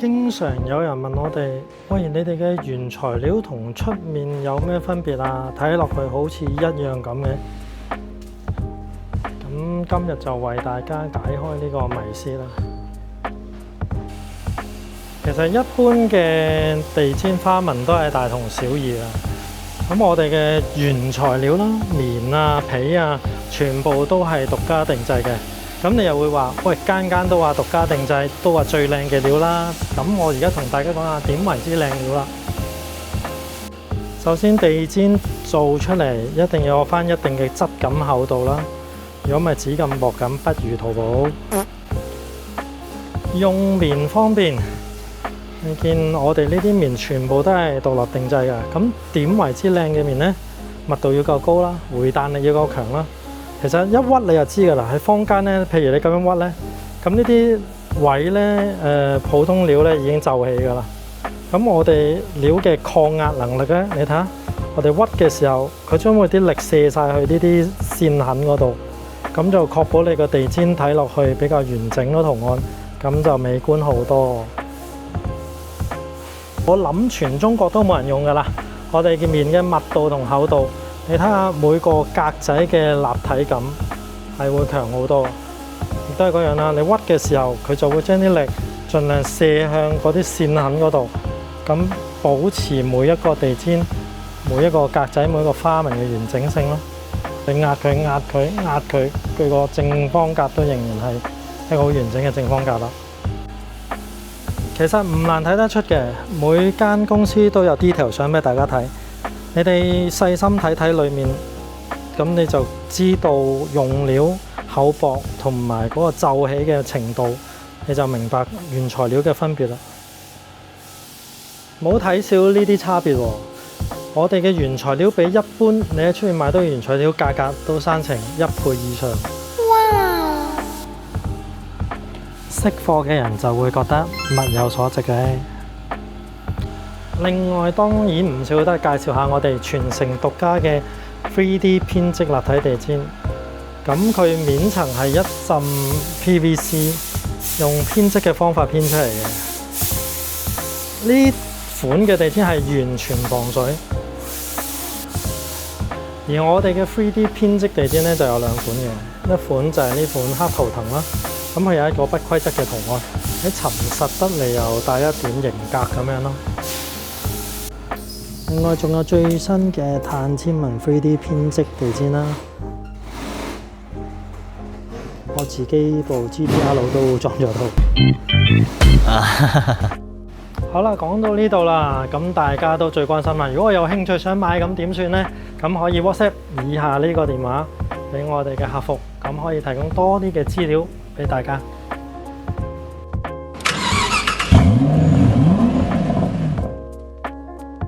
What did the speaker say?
經常有人問我哋：喂，你哋嘅原材料同出面有咩分別啊？睇落去好似一樣咁嘅。咁今日就為大家解開呢個迷思啦。其實一般嘅地氈花紋都係大同小異啦。咁我哋嘅原材料啦，棉啊、被啊，全部都係獨家定製嘅。咁你又會話，喂，間間都話獨家定製，都話最靚嘅料啦。咁我而家同大家講下點為之靚料啦。首先地氈做出嚟一定要有返一定嘅質感厚度啦。如果唔係紙咁薄咁，不如淘寶。用棉方面，你見我哋呢啲棉全部都係獨立定製嘅。咁點為之靚嘅棉呢？密度要夠高啦，回彈力要夠強啦。其實一屈你就知㗎啦，喺坊間咧，譬如你咁樣屈咧，咁呢啲位咧，普通料咧已經就起㗎啦。咁我哋料嘅抗壓能力咧，你睇下，我哋屈嘅時候，佢將會啲力射晒去呢啲線痕嗰度，咁就確保你個地氈睇落去比較完整咯，圖案，咁就美觀好多。我諗全中國都冇人用㗎啦，我哋嘅棉嘅密度同厚度。你睇下每個格仔嘅立體感係會強好多，亦都係嗰樣啦。你屈嘅時候，佢就會將啲力盡量射向嗰啲線痕嗰度，咁保持每一個地氈、每一個格仔、每一個花紋嘅完整性咯。你壓佢，佢個正方格都仍然係一個好完整嘅正方格啦。其實唔難睇得出嘅，每間公司都有 detail 相俾大家睇。你哋細心睇睇裏面，咁你就知道用料厚薄同埋嗰個皺起嘅程度，你就明白原材料嘅分別啦。唔好睇少呢啲差別喎。我哋嘅原材料比一般你喺出面買到嘅原材料價格都生成1倍以上。哇！識貨嘅人就會覺得物有所值嘅。另外當然唔少得介紹下我哋全城獨家嘅 3D 編織立體地氈。咁佢面層係一浸 PVC， 用編織嘅方法編出嚟嘅。呢款嘅地氈係完全防水。而我哋嘅 3D 編織地氈咧就有兩款嘅，一款就係呢款黑圖騰啦。咁佢有一個不規則嘅圖案，喺沉實得嚟又帶一點型格咁樣咯。另外仲有最新嘅碳纖紋 3D 編織地氈啦，我自己部 GTR 都裝咗套。好啦，講到呢度啦，咁大家都最關心啦。如果我有興趣想買，咁點算呢？咁可以 WhatsApp 以下呢個電話俾我哋嘅客服，咁可以提供多啲嘅資料俾大家。